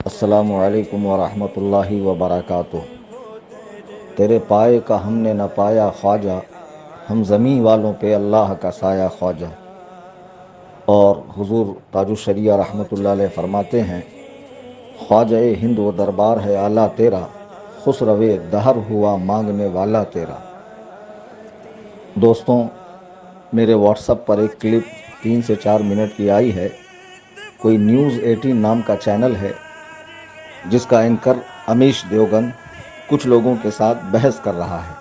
السلام علیکم ورحمۃ اللہ وبرکاتہ۔ تیرے پائے کا ہم نے نہ پایا خواجہ، ہم زمین والوں پہ اللہ کا سایہ خواجہ۔ اور حضور تاج الشریعہ رحمۃ اللہ علیہ فرماتے ہیں، خواجہ ہند و دربار ہے اعلیٰ تیرا، خسرو دہر ہوا مانگنے والا تیرا۔ دوستوں، میرے واٹس ایپ پر ایک کلپ 3 سے 4 منٹ کی آئی ہے۔ کوئی نیوز 18 نام کا چینل ہے جس کا اینکر امیش دیوگن کچھ لوگوں کے ساتھ بحث کر رہا ہے۔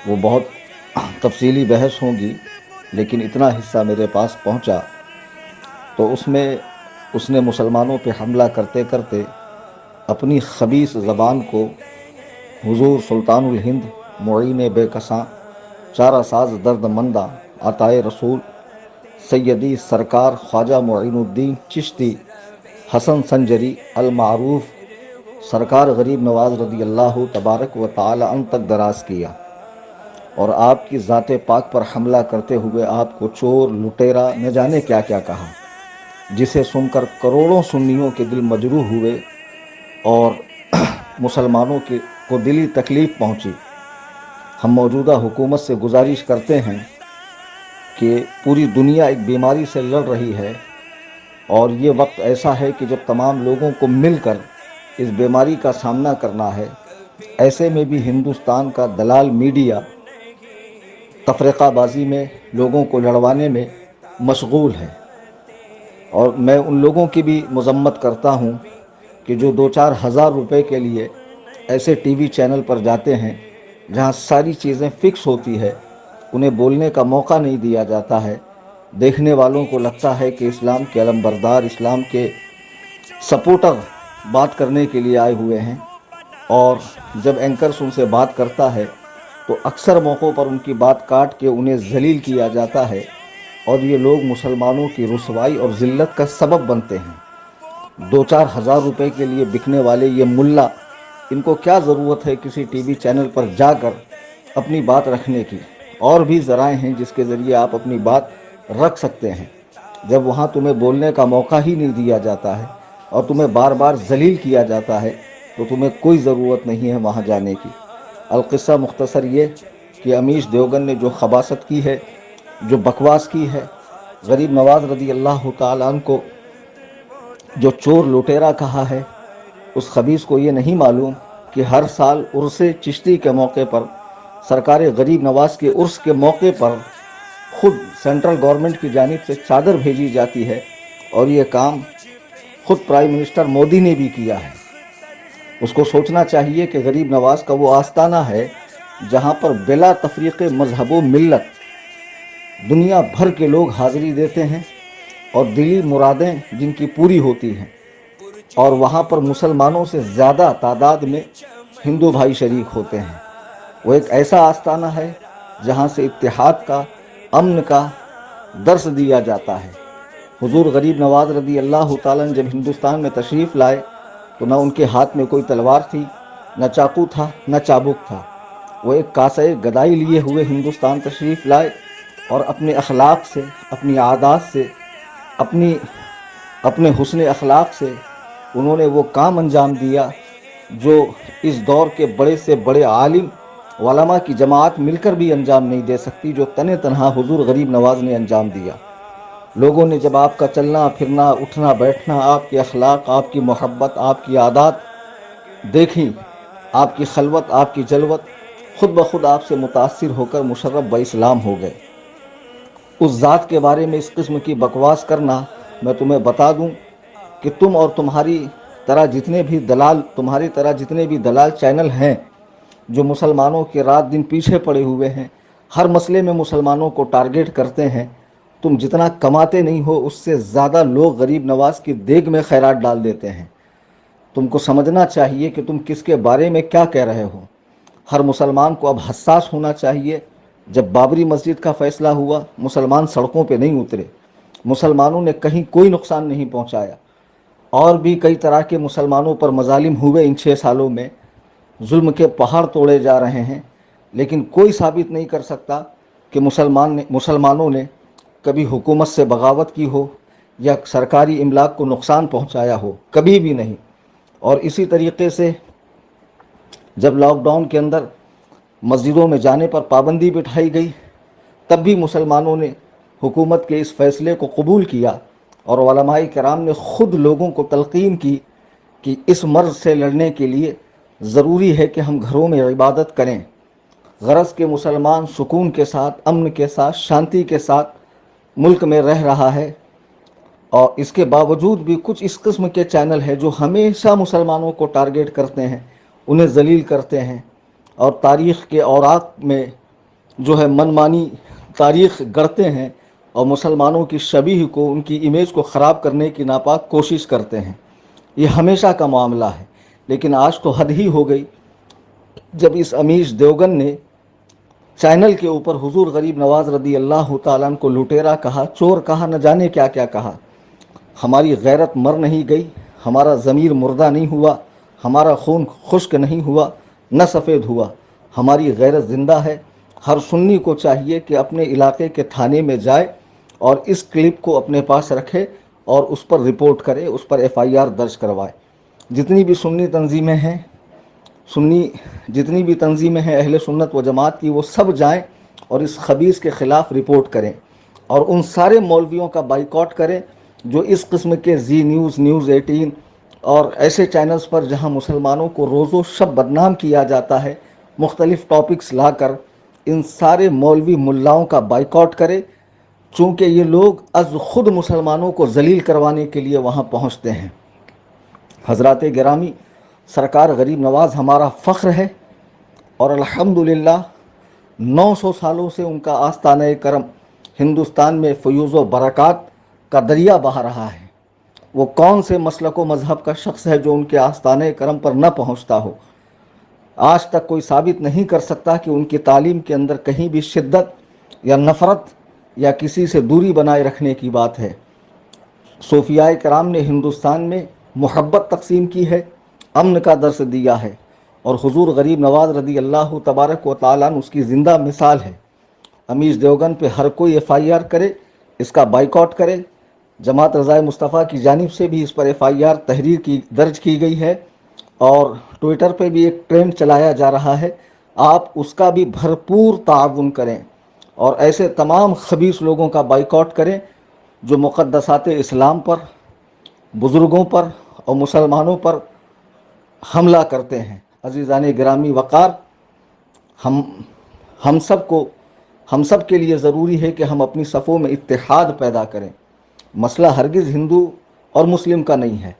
وہ بہت تفصیلی بحث ہوگی، لیکن اتنا حصہ میرے پاس پہنچا تو اس نے مسلمانوں پہ حملہ کرتے کرتے اپنی خبیث زبان کو حضور سلطان الہند معین بے کساں چارہ ساز درد مندہ عطائے رسول سیدی سرکار خواجہ معین الدین چشتی حسن سنجری المعروف سرکار غریب نواز رضی اللہ تبارک و تعالی عنہ تک دراز کیا، اور آپ کی ذات پاک پر حملہ کرتے ہوئے آپ کو چور، لٹیرا، نہ جانے کیا کیا کہا، جسے سن کر کروڑوں سنیوں کے دل مجروح ہوئے اور مسلمانوں کو دلی تکلیف پہنچی۔ ہم موجودہ حکومت سے گزارش کرتے ہیں کہ پوری دنیا ایک بیماری سے لڑ رہی ہے، اور یہ وقت ایسا ہے کہ جب تمام لوگوں کو مل کر اس بیماری کا سامنا کرنا ہے۔ ایسے میں بھی ہندوستان کا دلال میڈیا تفرقہ بازی میں لوگوں کو لڑوانے میں مشغول ہے، اور میں ان لوگوں کی بھی مذمت کرتا ہوں کہ جو 2-4 ہزار روپے کے لیے ایسے ٹی وی چینل پر جاتے ہیں جہاں ساری چیزیں فکس ہوتی ہے، انہیں بولنے کا موقع نہیں دیا جاتا ہے۔ دیکھنے والوں کو لگتا ہے کہ اسلام کے علمبردار، اسلام کے سپورٹر بات کرنے کے لیے آئے ہوئے ہیں، اور جب اینکرز ان سے بات کرتا ہے تو اکثر موقعوں پر ان کی بات کاٹ کے انہیں ذلیل کیا جاتا ہے، اور یہ لوگ مسلمانوں کی رسوائی اور ذلت کا سبب بنتے ہیں۔ 2-4 ہزار روپے کے لیے بکنے والے یہ ملا، ان کو کیا ضرورت ہے کسی ٹی وی چینل پر جا کر اپنی بات رکھنے کی؟ اور بھی ذرائع ہیں جس کے ذریعے آپ اپنی بات رکھ سکتے ہیں۔ جب وہاں تمہیں بولنے کا موقع ہی نہیں دیا جاتا ہے اور تمہیں بار بار ذلیل کیا جاتا ہے تو تمہیں کوئی ضرورت نہیں ہے وہاں جانے کی۔ القصہ مختصر یہ کہ امیش دیوگن نے جو خباثت کی ہے، جو بکواس کی ہے، غریب نواز رضی اللہ تعالیٰ عنہ کو جو چور لٹیرا کہا ہے، اس خبیث کو یہ نہیں معلوم کہ ہر سال عرس چشتی کے موقع پر، سرکار غریب نواز کے عرس کے موقع پر خود سینٹرل گورنمنٹ کی جانب سے چادر بھیجی جاتی ہے، اور یہ کام خود پرائم منسٹر مودی نے بھی کیا ہے۔ اس کو سوچنا چاہیے کہ غریب نواز کا وہ آستانہ ہے جہاں پر بلا تفریق مذہب و ملت دنیا بھر کے لوگ حاضری دیتے ہیں، اور دلی مرادیں جن کی پوری ہوتی ہیں، اور وہاں پر مسلمانوں سے زیادہ تعداد میں ہندو بھائی شریک ہوتے ہیں۔ وہ ایک ایسا آستانہ ہے جہاں سے اتحاد کا، امن کا درس دیا جاتا ہے۔ حضور غریب نواز رضی اللہ تعالیٰ جب ہندوستان میں تشریف لائے تو نہ ان کے ہاتھ میں کوئی تلوار تھی، نہ چاقو تھا، نہ چابک تھا۔ وہ ایک کاسہ گدائی لیے ہوئے ہندوستان تشریف لائے، اور اپنے اخلاق سے، اپنی عادات سے، اپنے حسن اخلاق سے انہوں نے وہ کام انجام دیا جو اس دور کے بڑے سے بڑے عالم علماء کی جماعت مل کر بھی انجام نہیں دے سکتی، جو تنہ تنہا حضور غریب نواز نے انجام دیا۔ لوگوں نے جب آپ کا چلنا پھرنا، اٹھنا بیٹھنا، آپ کے اخلاق، آپ کی محبت، آپ کی عادات دیکھیں، آپ کی خلوت، آپ کی جلوت، خود بخود آپ سے متاثر ہو کر مشرف باسلام ہو گئے۔ اس ذات کے بارے میں اس قسم کی بکواس کرنا، میں تمہیں بتا دوں کہ تم اور تمہاری طرح جتنے بھی دلال چینل ہیں جو مسلمانوں کے رات دن پیچھے پڑے ہوئے ہیں، ہر مسئلے میں مسلمانوں کو ٹارگٹ کرتے ہیں، تم جتنا کماتے نہیں ہو اس سے زیادہ لوگ غریب نواز کی دیگ میں خیرات ڈال دیتے ہیں۔ تم کو سمجھنا چاہیے کہ تم کس کے بارے میں کیا کہہ رہے ہو۔ ہر مسلمان کو اب حساس ہونا چاہیے۔ جب بابری مسجد کا فیصلہ ہوا، مسلمان سڑکوں پہ نہیں اترے، مسلمانوں نے کہیں کوئی نقصان نہیں پہنچایا، اور بھی کئی طرح کے مسلمانوں پر مظالم ہوئے ان 6 سالوں میں، ظلم کے پہاڑ توڑے جا رہے ہیں، لیکن کوئی ثابت نہیں کر سکتا کہ مسلمانوں نے کبھی حکومت سے بغاوت کی ہو، یا سرکاری املاک کو نقصان پہنچایا ہو، کبھی بھی نہیں۔ اور اسی طریقے سے جب لاک ڈاؤن کے اندر مسجدوں میں جانے پر پابندی بٹھائی گئی، تب بھی مسلمانوں نے حکومت کے اس فیصلے کو قبول کیا، اور علماء کرام نے خود لوگوں کو تلقین کی کہ اس مرض سے لڑنے کے لیے ضروری ہے کہ ہم گھروں میں عبادت کریں۔ غرض کہ مسلمان سکون کے ساتھ، امن کے ساتھ، شانتی کے ساتھ ملک میں رہ رہا ہے، اور اس کے باوجود بھی کچھ اس قسم کے چینل ہیں جو ہمیشہ مسلمانوں کو ٹارگیٹ کرتے ہیں، انہیں ذلیل کرتے ہیں، اور تاریخ کے اوراق میں جو ہے منمانی تاریخ گڑھتے ہیں، اور مسلمانوں کی شبیہ کو، ان کی امیج کو خراب کرنے کی ناپاک کوشش کرتے ہیں۔ یہ ہمیشہ کا معاملہ ہے، لیکن آج تو حد ہی ہو گئی جب اس امیش دیوگن نے چینل کے اوپر حضور غریب نواز رضی اللہ تعالیٰ عنہ کو لٹیرا کہا، چور کہا، نہ جانے کیا کیا کہا۔ ہماری غیرت مر نہیں گئی، ہمارا ضمیر مردہ نہیں ہوا، ہمارا خون خشک نہیں ہوا، نہ سفید ہوا، ہماری غیرت زندہ ہے۔ ہر سنی کو چاہیے کہ اپنے علاقے کے تھانے میں جائے اور اس کلپ کو اپنے پاس رکھے اور اس پر رپورٹ کرے، اس پر FIR درج کروائے۔ جتنی بھی سنی تنظیمیں ہیں، جتنی بھی تنظیمیں ہیں اہل سنت و جماعت کی، وہ سب جائیں اور اس خبیث کے خلاف رپورٹ کریں، اور ان سارے مولویوں کا بائیکاٹ کریں جو اس قسم کے زی نیوز، نیوز 18 اور ایسے چینلز پر جہاں مسلمانوں کو روز و شب بدنام کیا جاتا ہے، مختلف ٹاپکس لا کر ان سارے مولوی ملاؤں کا بائیکاٹ کرے، چونکہ یہ لوگ از خود مسلمانوں کو ذلیل کروانے کے لیے وہاں پہنچتے ہیں۔ حضرات گرامی، سرکار غریب نواز ہمارا فخر ہے، اور الحمدللہ 900 سالوں سے ان کا آستانہ کرم ہندوستان میں فیوز و برکات کا دریا بہا رہا ہے۔ وہ کون سے مسلک و مذہب کا شخص ہے جو ان کے آستانہ کرم پر نہ پہنچتا ہو؟ آج تک کوئی ثابت نہیں کر سکتا کہ ان کی تعلیم کے اندر کہیں بھی شدت یا نفرت یا کسی سے دوری بنائے رکھنے کی بات ہے۔ صوفیاء کرام نے ہندوستان میں محبت تقسیم کی ہے، امن کا درس دیا ہے، اور حضور غریب نواز رضی اللہ تبارک و تعالیٰ اس کی زندہ مثال ہے۔ امیش دیوگن پہ ہر کوئی FIR کرے، اس کا بائیکاٹ کرے۔ جماعت رضائے مصطفیٰ کی جانب سے بھی اس پر FIR تحریر درج کی گئی ہے، اور ٹویٹر پہ بھی ایک ٹرینڈ چلایا جا رہا ہے، آپ اس کا بھی بھرپور تعاون کریں، اور ایسے تمام خبیث لوگوں کا بائیکاٹ کریں جو مقدسات اسلام پر، بزرگوں پر اور مسلمانوں پر حملہ کرتے ہیں۔ عزیزان گرامی وقار، ہم سب کے لیے ضروری ہے کہ ہم اپنی صفوں میں اتحاد پیدا کریں۔ مسئلہ ہرگز ہندو اور مسلم کا نہیں ہے۔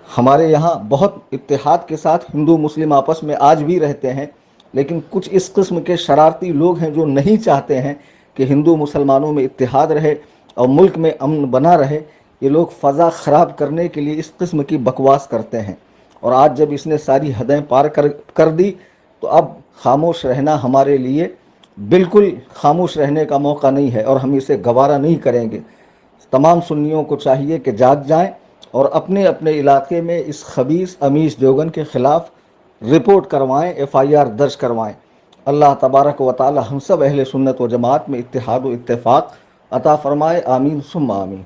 ہمارے یہاں بہت اتحاد کے ساتھ ہندو مسلم آپس میں آج بھی رہتے ہیں، لیکن کچھ اس قسم کے شرارتی لوگ ہیں جو نہیں چاہتے ہیں کہ ہندو مسلمانوں میں اتحاد رہے اور ملک میں امن بنا رہے۔ یہ لوگ فضا خراب کرنے کے لیے اس قسم کی بکواس کرتے ہیں، اور آج جب اس نے ساری حدیں پار کر دی تو اب خاموش رہنا ہمارے لیے بالکل خاموش رہنے کا موقع نہیں ہے، اور ہم اسے گوارا نہیں کریں گے۔ تمام سنیوں کو چاہیے کہ جاگ جائیں اور اپنے اپنے علاقے میں اس خبیث امیش دیوگن کے خلاف رپورٹ کروائیں، FIR درج کروائیں۔ اللہ تبارک و تعالی ہم سب اہل سنت و جماعت میں اتحاد و اتفاق عطا فرمائے، آمین ثم آمین۔